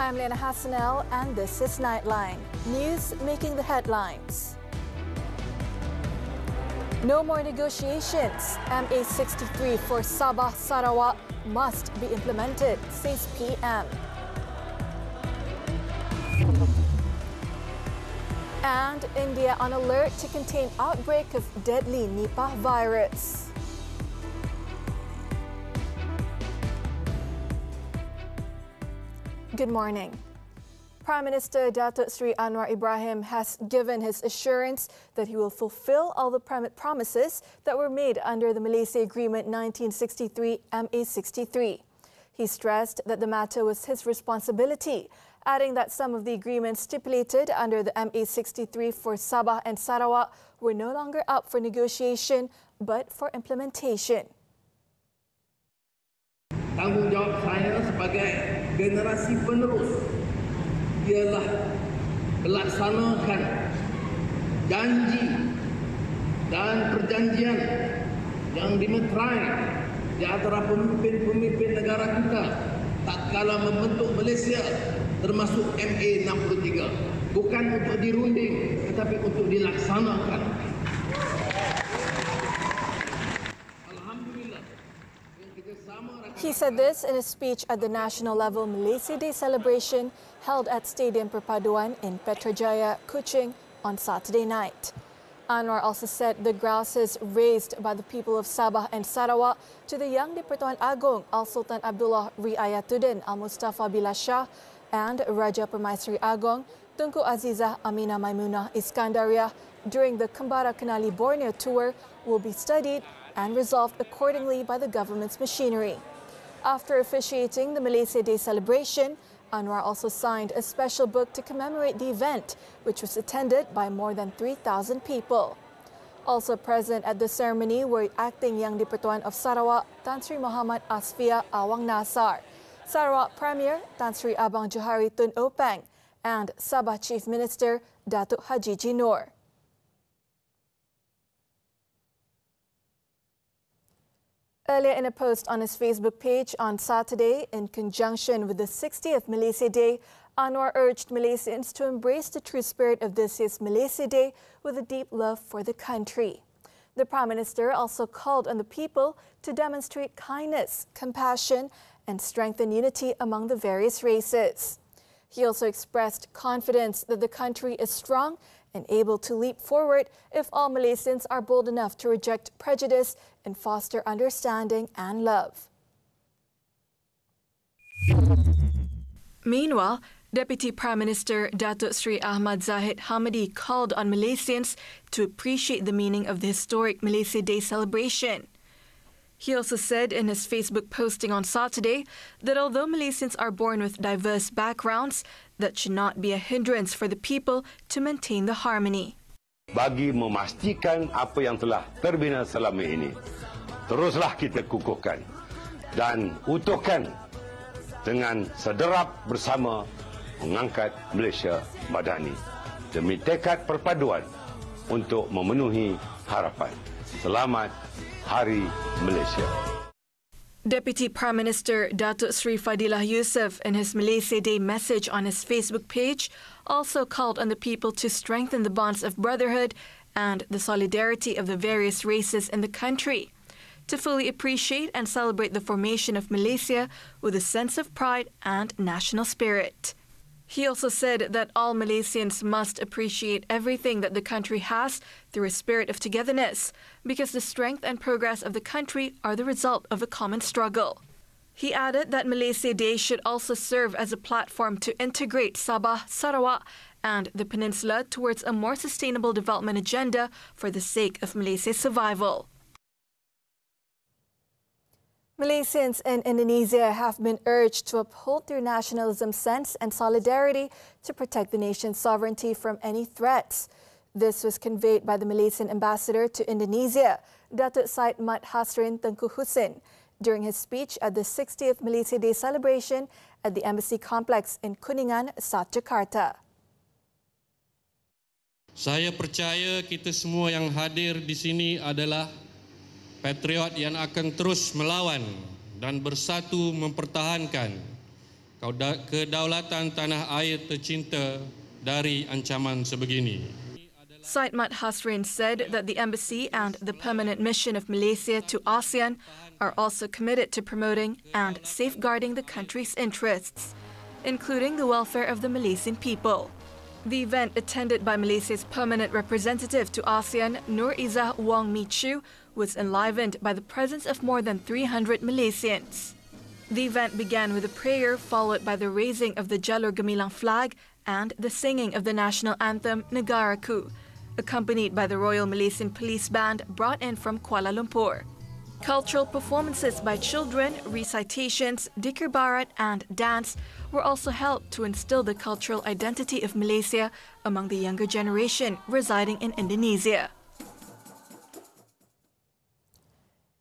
I'm Liyana Hassanel and this is Nightline, news making the headlines. No more negotiations. MA63 for Sabah, Sarawak must be implemented, says PM. And India on alert to contain outbreak of deadly Nipah virus. Good morning. Prime Minister Datuk Seri Anwar Ibrahim has given his assurance that he will fulfill all the promises that were made under the Malaysia Agreement 1963 MA63. He stressed that the matter was his responsibility, adding that some of the agreements stipulated under the MA63 for Sabah and Sarawak were no longer up for negotiation but for implementation. Tanggungjawab saya sebagai generasi penerus ialah melaksanakan janji dan perjanjian yang dimeterai di antara pemimpin-pemimpin negara kita tatkala membentuk Malaysia, termasuk MA63, bukan untuk dirunding tetapi untuk dilaksanakan. He said this in a speech at the national level Malaysia Day celebration held at Stadium Perpaduan in Petrajaya, Kuching on Saturday night. Anwar also said the grouses raised by the people of Sabah and Sarawak to the Yang di-Pertuan Agong Al-Sultan Abdullah Riayatuddin Al-Mustafa Billah Shah and Raja Permaisuri Agong Tunku Azizah Aminah Maimunah Iskandariah during the Kembara Kenali Borneo tour will be studied and resolved accordingly by the government's machinery. After officiating the Malaysia Day celebration, Anwar also signed a special book to commemorate the event, which was attended by more than 3,000 people. Also present at the ceremony were Acting Yang di-Pertuan of Sarawak, Tan Sri Muhammad Asfia Awang Nasar, Sarawak Premier Tan Sri Abang Johari Tun Opang, and Sabah Chief Minister Datuk Haji Jinor. Earlier in a post on his Facebook page on Saturday, in conjunction with the 60th Malaysia Day, Anwar urged Malaysians to embrace the true spirit of this year's Malaysia Day with a deep love for the country. The Prime Minister also called on the people to demonstrate kindness, compassion, and strengthen unity among the various races. He also expressed confidence that the country is strong and able to leap forward if all Malaysians are bold enough to reject prejudice and foster understanding and love. Meanwhile, Deputy Prime Minister Datuk Seri Ahmad Zahid Hamidi called on Malaysians to appreciate the meaning of the historic Malaysia Day celebration. He also said in his Facebook posting on Saturday that although Malaysians are born with diverse backgrounds, that should not be a hindrance for the people to maintain the harmony. Bagi memastikan apa yang telah terbina selama ini, teruslah kita kukuhkan dan utuhkan dengan sederap bersama mengangkat Malaysia Madani demi tekad perpaduan untuk memenuhi harapan. Selamat Hari Malaysia. Deputy Prime Minister Datuk Seri Fadilah Yusof, in his Malaysia Day message on his Facebook page, also called on the people to strengthen the bonds of brotherhood and the solidarity of the various races in the country, to fully appreciate and celebrate the formation of Malaysia with a sense of pride and national spirit. He also said that all Malaysians must appreciate everything that the country has through a spirit of togetherness, because the strength and progress of the country are the result of a common struggle. He added that Malaysia Day should also serve as a platform to integrate Sabah, Sarawak, and the peninsula towards a more sustainable development agenda for the sake of Malaysia's survival. Malaysians in Indonesia have been urged to uphold their nationalism sense and solidarity to protect the nation's sovereignty from any threats. This was conveyed by the Malaysian ambassador to Indonesia, Datuk Said Mat Hasrin Tengku Husin, during his speech at the 60th Malaysia Day celebration at the Embassy Complex in Kuningan, South Jakarta. Saya percaya kita semua yang hadir di sini adalah patriot yang akan terus melawan dan bersatu mempertahankan kedaulatan tanah air tercinta dari ancaman sebegini. Syed Mat Hasrin said that the embassy and the permanent mission of Malaysia to ASEAN are also committed to promoting and safeguarding the country's interests, including the welfare of the Malaysian people. The event, attended by Malaysia's permanent representative to ASEAN, Nur Izzah Wong Michu, was enlivened by the presence of more than 300 Malaysians. The event began with a prayer, followed by the raising of the Jalur Gemilang flag and the singing of the national anthem Negaraku, accompanied by the Royal Malaysian Police Band brought in from Kuala Lumpur. Cultural performances by children, recitations, dikir barat and dance were also held to instill the cultural identity of Malaysia among the younger generation residing in Indonesia.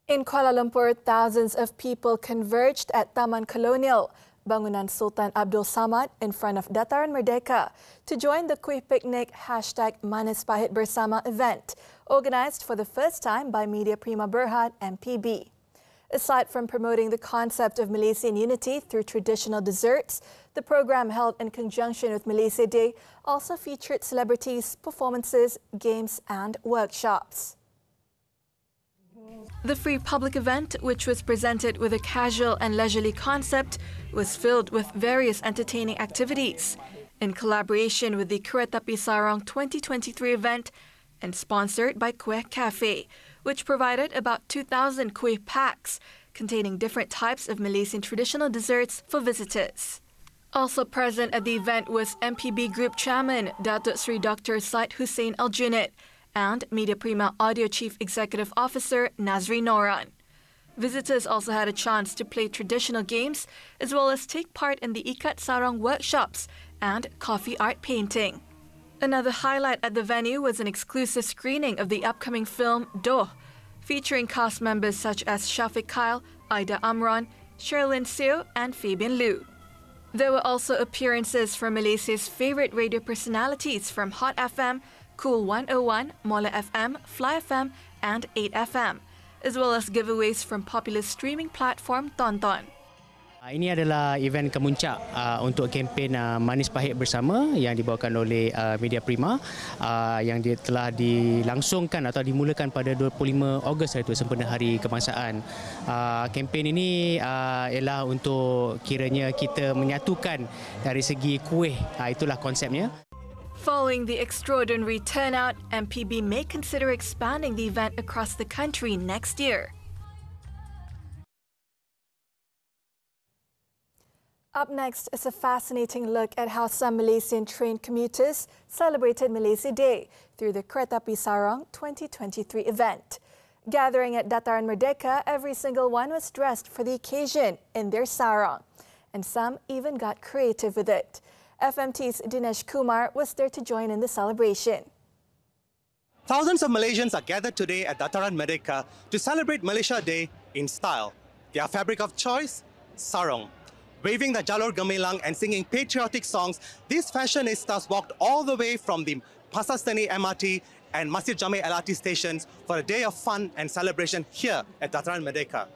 In Kuala Lumpur, thousands of people converged at Taman Kolonial, Bangunan Sultan Abdul Samad, in front of Dataran Merdeka to join the Kuih Picnic #Manis Pahit Bersama event, organised for the first time by Media Prima Berhad MPB. Aside from promoting the concept of Malaysian unity through traditional desserts, the program held in conjunction with Malaysia Day also featured celebrities, performances, games and workshops. The free public event, which was presented with a casual and leisurely concept, was filled with various entertaining activities in collaboration with the Kereta Api Sarong 2023 event and sponsored by Kuih Cafe, which provided about 2,000 kuih packs containing different types of Malaysian traditional desserts for visitors. Also present at the event was MPB Group Chairman Datuk Sri Dr. Syed Hussein Aljunid and Media Prima Audio Chief Executive Officer Nazri Noran. Visitors also had a chance to play traditional games as well as take part in the Ikat Sarong workshops and coffee art painting. Another highlight at the venue was an exclusive screening of the upcoming film Doh, featuring cast members such as Shafiq Kyle, Aida Amran, Sherilyn Seo and Fabian Liu. There were also appearances from Malaysia's favorite radio personalities from Hot FM, Cool 101, Mola FM, Fly FM and 8FM, as well as giveaways from popular streaming platform Tonton. Ini adalah event kemuncak untuk kempen Manis Pahit Bersama yang dibawakan oleh Media Prima yang telah dilangsungkan atau dimulakan pada 25 Ogos, iaitu sempena Hari Kebangsaan. Kempen ini ialah untuk kiranya kita menyatukan dari segi kuih, itulah konsepnya. Following the extraordinary turnout, MPB may consider expanding the event across the country next year. Up next is a fascinating look at how some Malaysian train commuters celebrated Malaysia Day through the Kereta Api Sarong 2023 event. Gathering at Dataran Merdeka, every single one was dressed for the occasion in their sarong, and some even got creative with it. FMT's Dinesh Kumar was there to join in the celebration. Thousands of Malaysians are gathered today at Dataran Merdeka to celebrate Malaysia Day in style. Their fabric of choice, sarong. Waving the Jalur Gemilang and singing patriotic songs, these fashionistas walked all the way from the Pasar Seni MRT and Masjid Jami LRT stations for a day of fun and celebration here at Dataran Merdeka.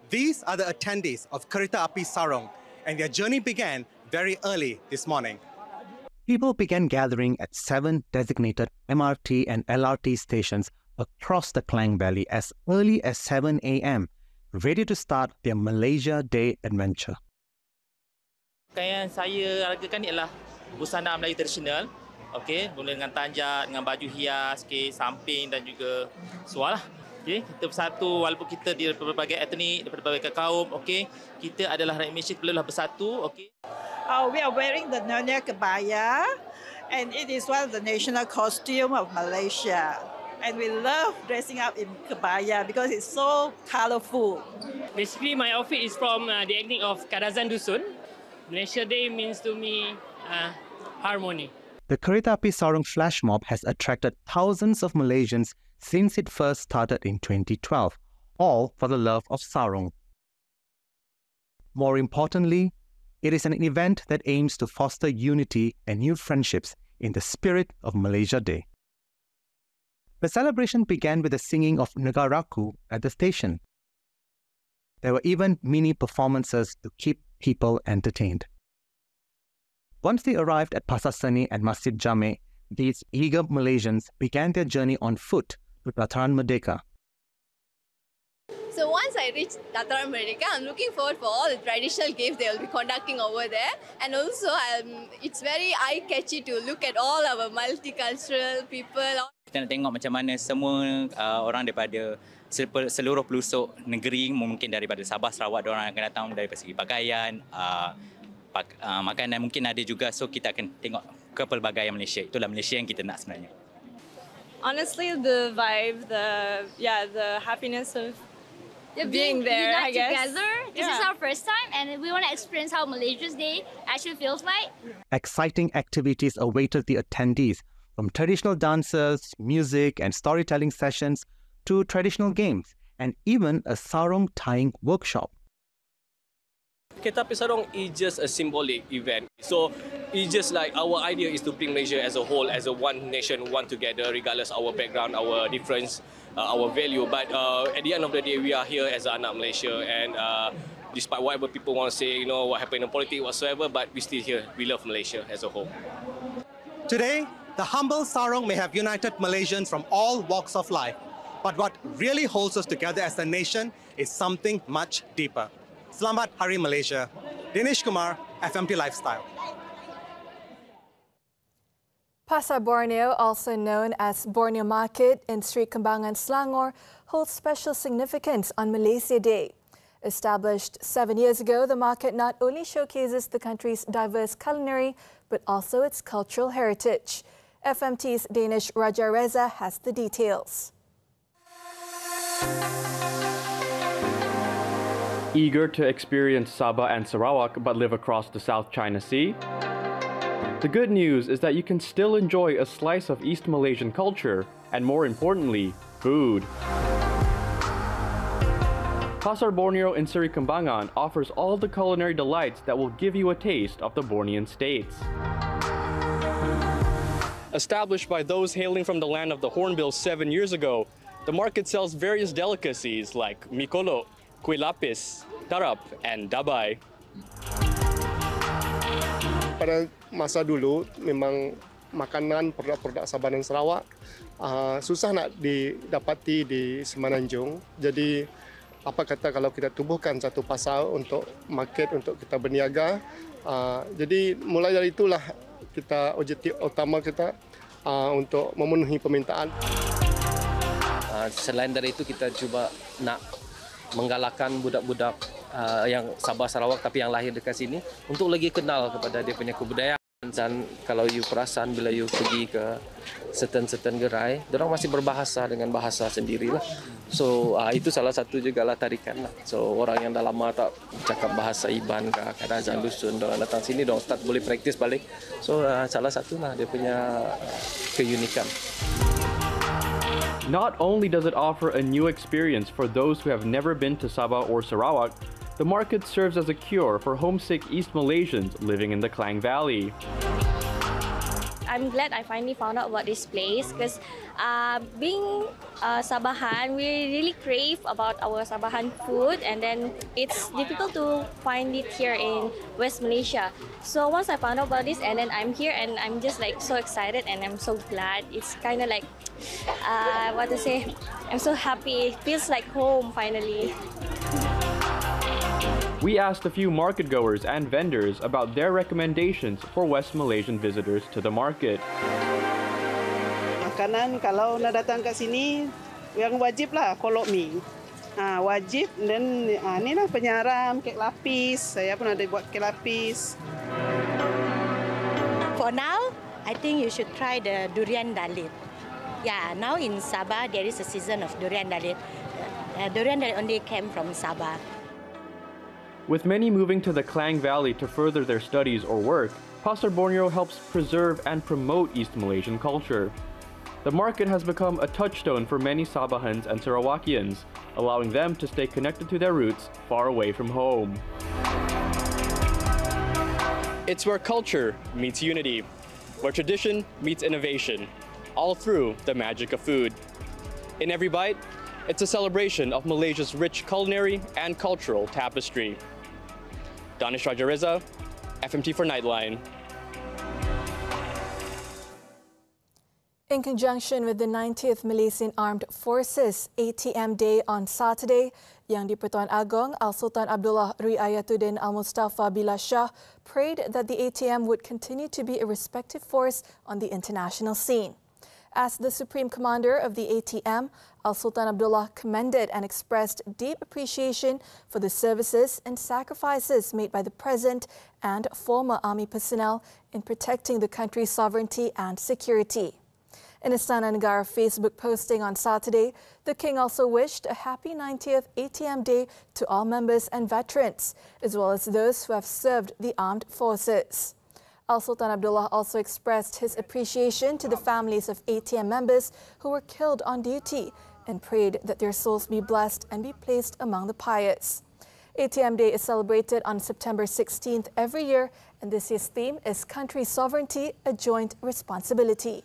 These are the attendees of Kereta Api Sarong, and their journey began very early this morning. People began gathering at 7 designated MRT and LRT stations across the Klang Valley as early as 7 a.m., ready to start their Malaysia Day adventure. Pakaian saya ragakan ialah busana Melayu tradisional. Okey, mula dengan tanjak, dengan baju hias, samping dan juga suar lah. Okey, kita bersatu walaupun kita di berbagai etnik, daripada berbagai kaum, okey, kita adalah rakyat Malaysia, perlulah bersatu, okey. We are wearing the Nyonya Kebaya, and it is one of the national costume of Malaysia. And we love dressing up in kebaya because it's so colourful. Basically, my outfit is from the ethnic of Kadazan Dusun. Malaysia Day means to me harmony. The Kereta Api Sarong flash mob has attracted thousands of Malaysians since it first started in 2012, all for the love of sarong. More importantly, it is an event that aims to foster unity and new friendships in the spirit of Malaysia Day. The celebration began with the singing of Negaraku at the station. There were even mini performances to keep people entertained. Once they arrived at Pasar Seni and Masjid Jame, these eager Malaysians began their journey on foot to Dataran Merdeka. So once I reach Dataran Merdeka, I'm looking forward for all the traditional games they will be conducting over there. And also, it's very eye-catchy to look at all our multicultural people. Kita nak tengok macam mana semua orang daripada seluruh pelosok negeri, mungkin daripada Sabah, Sarawak, diorang akan datang dari segi pakaian, makanan mungkin ada juga. So kita akan tengok kepelbagaian Malaysia. Itulah Malaysia yang kita nak sebenarnya. Honestly, the vibe, the happiness of being there, I guess. Together. This is our first time, and we want to experience how Malaysia's Day actually feels like. Exciting activities awaited the attendees, from traditional dances, music and storytelling sessions to traditional games, and even a sarong tying workshop. Tapi sarong is just a symbolic event. So it's just like our idea is to bring Malaysia as a whole, as a one nation, one together, regardless our background, our difference, our value. But at the end of the day, we are here as anak Malaysia, and despite whatever people want to say, what happened in politics whatsoever, but we still here. We love Malaysia as a whole. Today, the humble sarong may have united Malaysians from all walks of life. But what really holds us together as a nation is something much deeper. Selamat Hari Malaysia. Dinesh Kumar, FMT Lifestyle. Pasar Borneo, also known as Borneo Market in Sri Kembangan, Selangor, holds special significance on Malaysia Day. Established 7 years ago, the market not only showcases the country's diverse culinary, but also its cultural heritage. FMT's Danish Raja Reza has the details. Eager to experience Sabah and Sarawak but live across the South China Sea? The good news is that you can still enjoy a slice of East Malaysian culture and, more importantly, food. Pasar Borneo in Sri Kembangan offers all the culinary delights that will give you a taste of the Bornean states. Established by those hailing from the land of the Hornbills 7 years ago, the market sells various delicacies like mikolo, kuih lapis, tarap, and dabai. Pada masa dulu, memang makanan produk-produk Sabah dan Sarawak susah nak didapati di Semenanjung. Jadi, apa kata kalau kita tubuhkan satu pasar untuk market, untuk kita berniaga. Jadi, mulai dari itulah kita objektif utama kita untuk memenuhi permintaan. Selain dari itu, kita cuba nak menggalakkan budak-budak yang Sabah Sarawak tapi yang lahir dekat sini untuk lagi kenal kepada dia punya kebudayaan. Dan kalau you perasan bila you pergi ke certain gerai, diorang masih berbahasa dengan bahasa sendirilah. So itu salah satu jugalah tarikan lah. So orang yang dah lama tak cakap bahasa Iban ke Kadazan Dusun, diorang datang sini, diorang start boleh praktis balik. So salah satulah dia punya keunikan. Not only does it offer a new experience for those who have never been to Sabah or Sarawak, the market serves as a cure for homesick East Malaysians living in the Klang Valley. I'm glad I finally found out about this place because being Sabahan, we really crave about our Sabahan food, and then it's difficult to find it here in West Malaysia. So once I found out about this, and then I'm here, and I'm just like so excited, and I'm so glad. It's kind of like, what to say, I'm so happy. It feels like home finally. We asked a few market goers and vendors about their recommendations for West Malaysian visitors to the market. Makanan kalau nak datang kat sini, yang wajib lah kolok mi. Wajib, dan ni lah penyaram, kek lapis. Saya pun ada buat kek lapis. For now, I think you should try the durian dalit. Yeah, now in Sabah there is a season of durian dalit. Durian dalit only came from Sabah. With many moving to the Klang Valley to further their studies or work, Pasar Borneo helps preserve and promote East Malaysian culture. The market has become a touchstone for many Sabahans and Sarawakians, allowing them to stay connected to their roots far away from home. It's where culture meets unity, where tradition meets innovation, all through the magic of food. In every bite, it's a celebration of Malaysia's rich culinary and cultural tapestry. Danish Raja Reza, FMT for Nightline. In conjunction with the 90th Malaysian Armed Forces ATM Day on Saturday, Yang di-Pertuan Agong Al-Sultan Abdullah Riayatuddin Al-Mustafa Billah Shah prayed that the ATM would continue to be a respected force on the international scene. As the Supreme Commander of the ATM, Al-Sultan Abdullah commended and expressed deep appreciation for the services and sacrifices made by the present and former army personnel in protecting the country's sovereignty and security. In a Istana Negara Facebook posting on Saturday, the King also wished a happy 90th ATM Day to all members and veterans, as well as those who have served the armed forces. Al-Sultan Abdullah also expressed his appreciation to the families of ATM members who were killed on duty and prayed that their souls be blessed and be placed among the pious. ATM Day is celebrated on September 16th every year, and this year's theme is Country Sovereignty, a Joint Responsibility.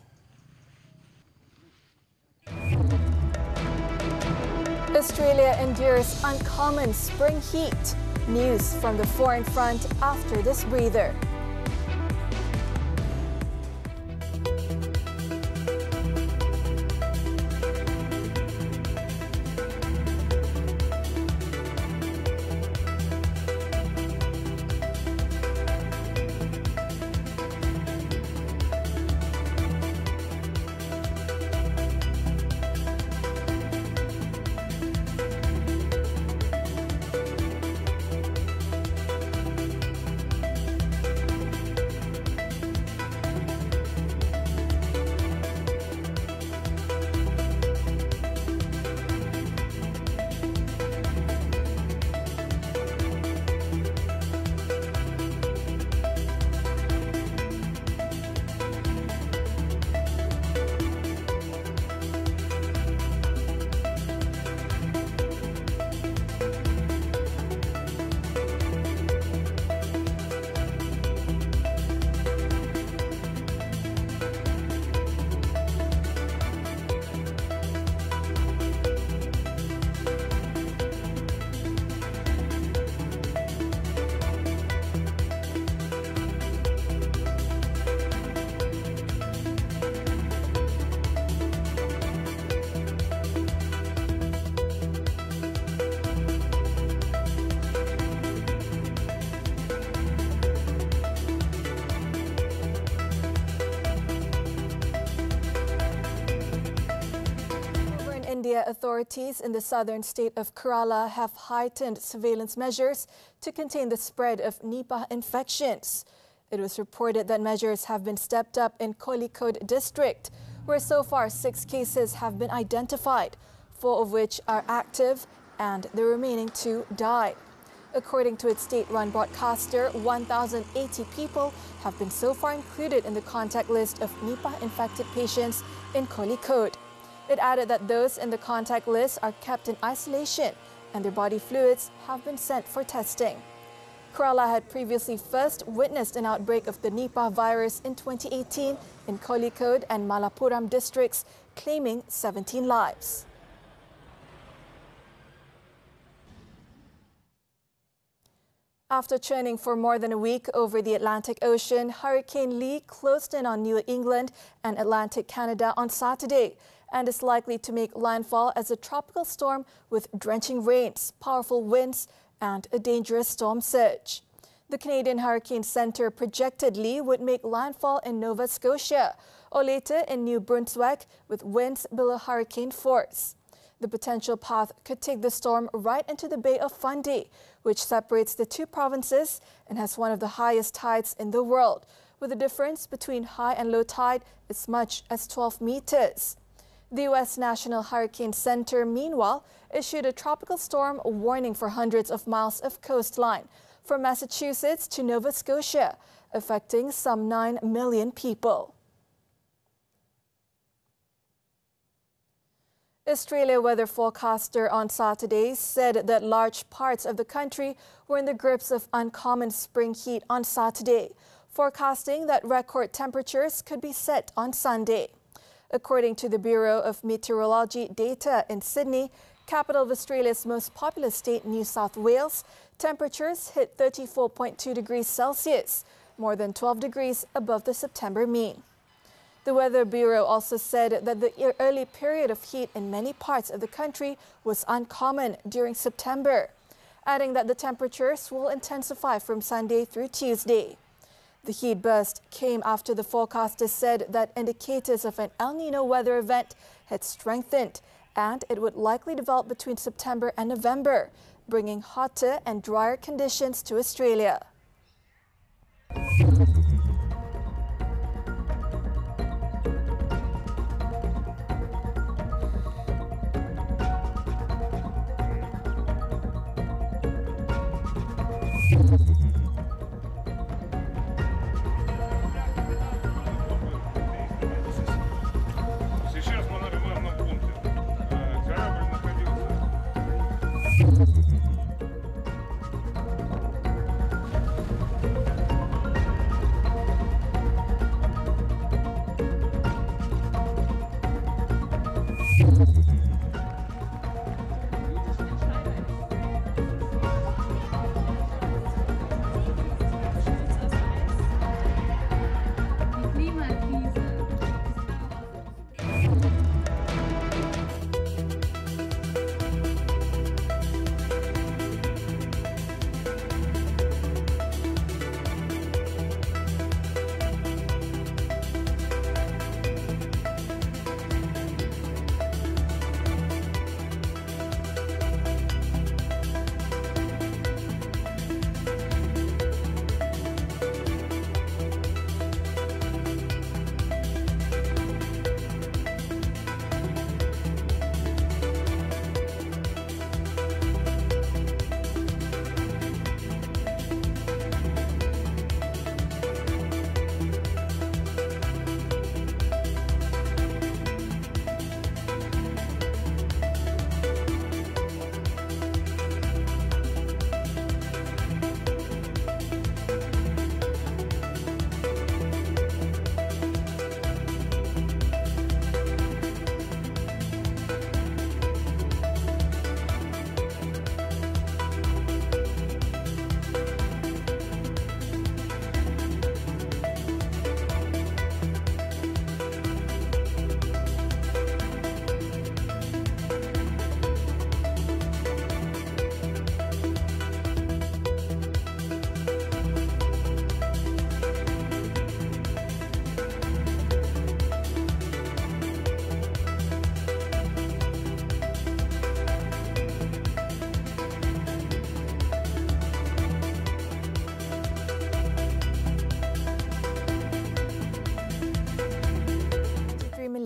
Australia endures uncommon spring heat. News from the foreign front after this breather. India authorities in the southern state of Kerala have heightened surveillance measures to contain the spread of Nipah infections. It was reported that measures have been stepped up in Kozhikode district, where so far 6 cases have been identified, 4 of which are active and the remaining 2 died. According to its state-run broadcaster, 1,080 people have been so far included in the contact list of Nipah-infected patients in Kozhikode. It added that those in the contact list are kept in isolation and their body fluids have been sent for testing. Kerala had previously first witnessed an outbreak of the Nipah virus in 2018 in Kozhikode and Malappuram districts, claiming 17 lives. After churning for more than a week over the Atlantic Ocean, Hurricane Lee closed in on New England and Atlantic Canada on Saturday and is likely to make landfall as a tropical storm with drenching rains, powerful winds, and a dangerous storm surge. The Canadian Hurricane Centre projected Lee would make landfall in Nova Scotia or later in New Brunswick with winds below hurricane force. The potential path could take the storm right into the Bay of Fundy, which separates the 2 provinces and has one of the highest tides in the world, with a difference between high and low tide as much as 12 meters. The U.S. National Hurricane Center, meanwhile, issued a tropical storm warning for hundreds of miles of coastline from Massachusetts to Nova Scotia, affecting some 9 million people. Australia weather forecaster on Saturday said that large parts of the country were in the grips of uncommon spring heat on Saturday, forecasting that record temperatures could be set on Sunday. According to the Bureau of Meteorology data in Sydney, capital of Australia's most populous state, New South Wales, temperatures hit 34.2 degrees Celsius, more than 12 degrees above the September mean. The Weather Bureau also said that the early period of heat in many parts of the country was uncommon during September, adding that the temperatures will intensify from Sunday through Tuesday. The heat burst came after the forecasters said that indicators of an El Nino weather event had strengthened and it would likely develop between September and November, bringing hotter and drier conditions to Australia.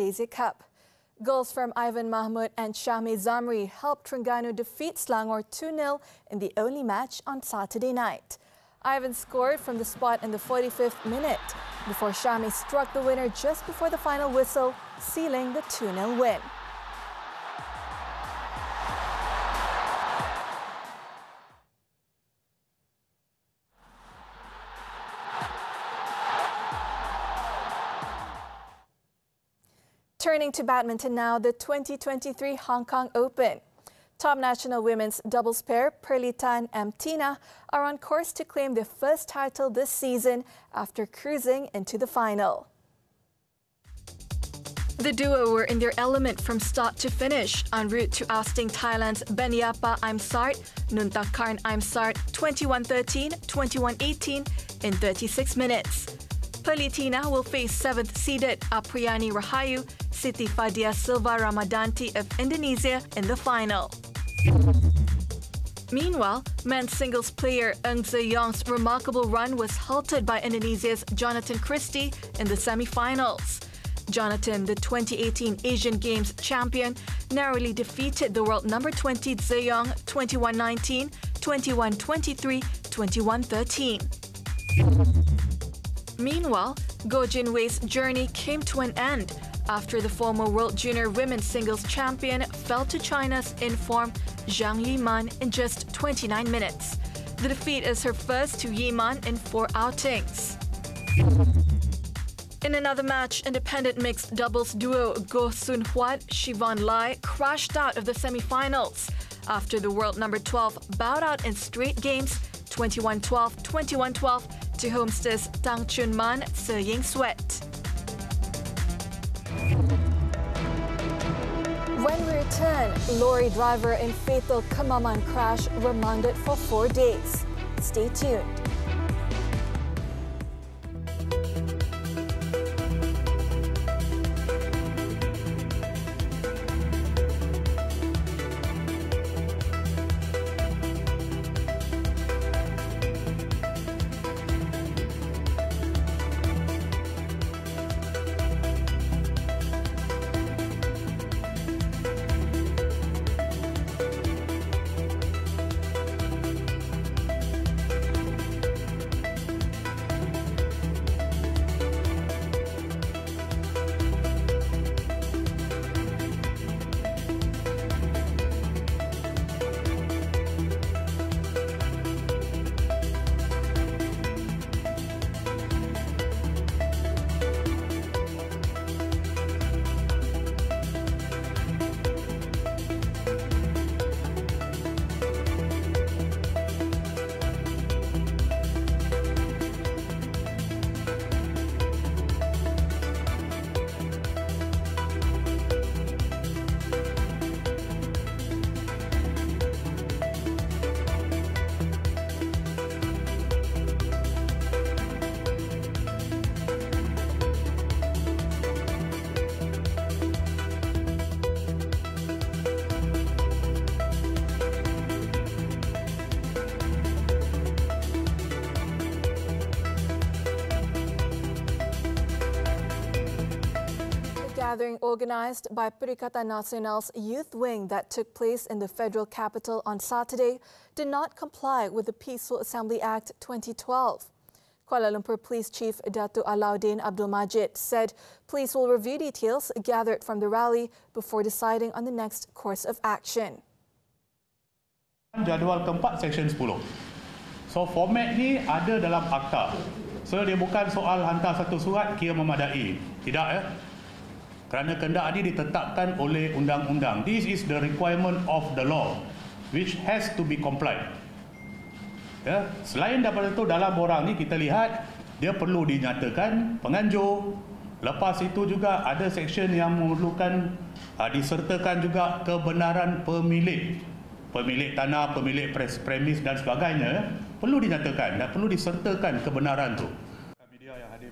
Malaysia Cup. Goals from Ivan Mahmud and Shami Zamri helped Terengganu defeat Selangor 2-0 in the only match on Saturday night. Ivan scored from the spot in the 45th minute before Shami struck the winner just before the final whistle, sealing the 2-0 win. Turning to badminton now, the 2023 Hong Kong Open. Top national women's doubles pair Buletin and Tina are on course to claim their first title this season after cruising into the final. The duo were in their element from start to finish, en route to ousting Thailand's Beniapa Aimsart, Nuntakarn Aimsart 21-13, 21-18 in 36 minutes. Buletin will face 7th-seeded Apriyani Rahayu, Siti Fadia Silva Ramadanti of Indonesia in the final. Meanwhile, men's singles player Ng Zeyong's remarkable run was halted by Indonesia's Jonathan Christie in the semi-finals. Jonathan, the 2018 Asian Games champion, narrowly defeated the world number 20 Zeyong 21-19, 21-23, 21-13. Meanwhile, Goh Jinwei's journey came to an end after the former World Junior Women's Singles champion fell to China's in-form Zhang Yiman in just 29 minutes. The defeat is her first to Yiman in 4 outings. In another match, independent mixed doubles duo Goh Sun Huat, Siobhan Lai crashed out of the semi-finals after the world number 12 bowed out in straight games 21-12, 21-12 to homesters Tang Chun Man, Se Ying Sweat. When we return, lorry driver in fatal Kemaman crash remanded for 4 days. Stay tuned. Gathering organised by Perikatan Nasional's youth wing that took place in the federal capital on Saturday did not comply with the Peaceful Assembly Act 2012. Kuala Lumpur Police Chief Datuk Alauddin Abdul Majid said police will review details gathered from the rally before deciding on the next course of action. Jadual keempat Seksyen 10. So format ni ada dalam akta. So dia bukan soal hantar satu surat kira memadai. Tidak ya. Kerana kehendak ini ditetapkan oleh undang-undang. This is the requirement of the law which has to be complied. Ya, selain daripada itu dalam borang ni kita lihat dia perlu dinyatakan penganjur. Lepas itu juga ada seksyen yang memerlukan disertakan juga kebenaran pemilik tanah, pemilik premis dan sebagainya, perlu dinyatakan dan perlu disertakan kebenaran tu.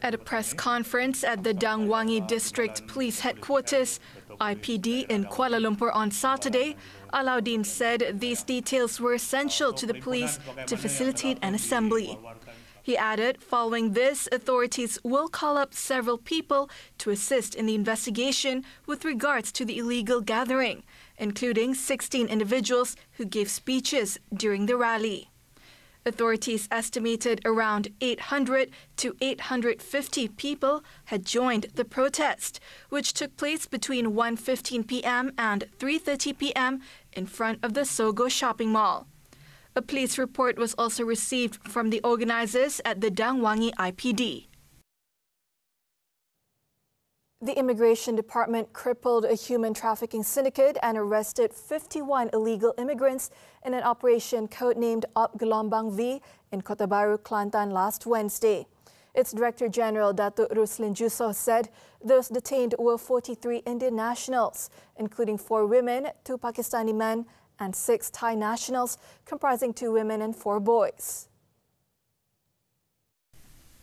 At a press conference at the Dang Wangi District Police Headquarters, IPD in Kuala Lumpur on Saturday, Alauddin said these details were essential to the police to facilitate an assembly. He added, following this, authorities will call up several people to assist in the investigation with regards to the illegal gathering, including 16 individuals who gave speeches during the rally. Authorities estimated around 800 to 850 people had joined the protest, which took place between 1:15 p.m. and 3:30 p.m. in front of the Sogo shopping mall. A police report was also received from the organizers at the Dang Wangi IPD. The Immigration Department crippled a human trafficking syndicate and arrested 51 illegal immigrants in an operation codenamed Op Gelombang V in Kota Baru, Kelantan last Wednesday. Its Director General Datuk Ruslin Jusoh said those detained were 43 Indian nationals, including 4 women, 2 Pakistani men and 6 Thai nationals, comprising 2 women and 4 boys.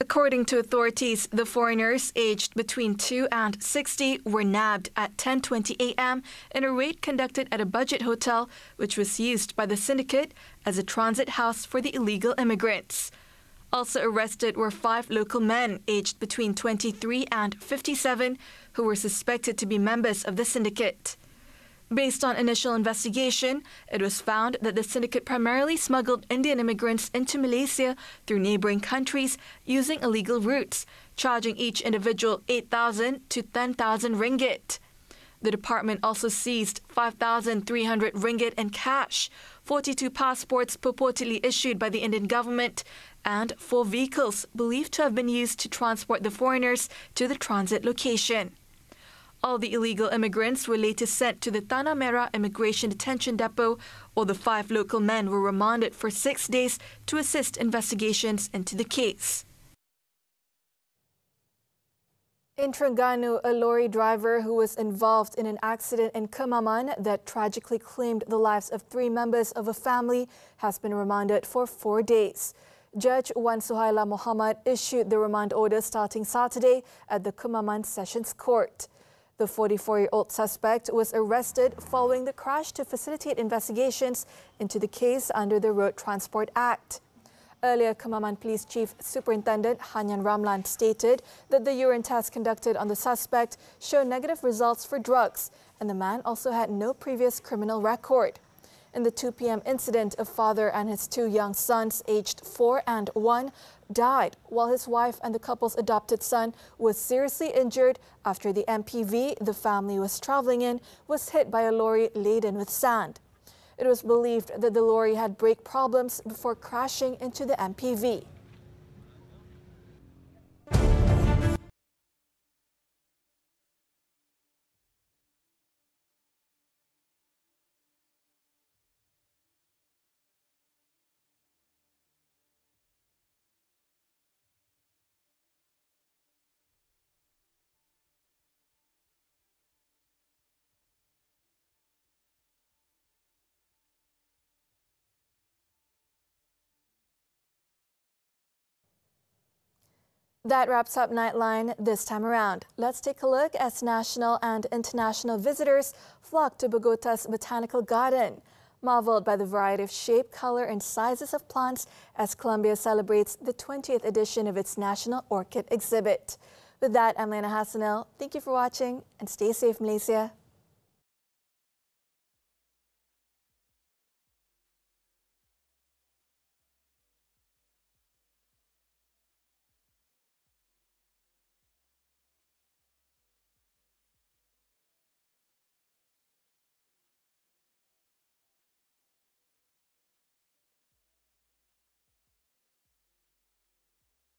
According to authorities, the foreigners aged between 2 and 60 were nabbed at 10:20 a.m. in a raid conducted at a budget hotel, which was used by the syndicate as a transit house for the illegal immigrants. Also arrested were 5 local men aged between 23 and 57 who were suspected to be members of the syndicate. Based on initial investigation, it was found that the syndicate primarily smuggled Indian immigrants into Malaysia through neighboring countries using illegal routes, charging each individual 8,000 to 10,000 ringgit. The department also seized 5,300 ringgit in cash, 42 passports purportedly issued by the Indian government, and 4 vehicles believed to have been used to transport the foreigners to the transit location. All the illegal immigrants were later sent to the Tanah Merah Immigration Detention Depot, while the 5 local men were remanded for 6 days to assist investigations into the case. In Terengganu, a lorry driver who was involved in an accident in Kemaman that tragically claimed the lives of 3 members of a family has been remanded for 4 days. Judge Wan Suhaila Muhammad issued the remand order starting Saturday at the Kemaman Sessions Court. The 44-year-old suspect was arrested following the crash to facilitate investigations into the case under the Road Transport Act. Earlier, Kemaman Police Chief Superintendent Hanyan Ramlan stated that the urine test conducted on the suspect showed negative results for drugs, and the man also had no previous criminal record. In the 2 p.m. incident, a father and his 2 young sons, aged 4 and 1, died, while his wife and the couple's adopted son was seriously injured after the MPV the family was traveling in was hit by a lorry laden with sand. It was believed that the lorry had brake problems before crashing into the MPV. That wraps up Nightline this time around. Let's take a look as national and international visitors flock to Bogota's Botanical Garden, marveled by the variety of shape, color and sizes of plants as Colombia celebrates the 20th edition of its National Orchid Exhibit. With that, I'm Liyana Hassanel. Thank you for watching and stay safe, Malaysia.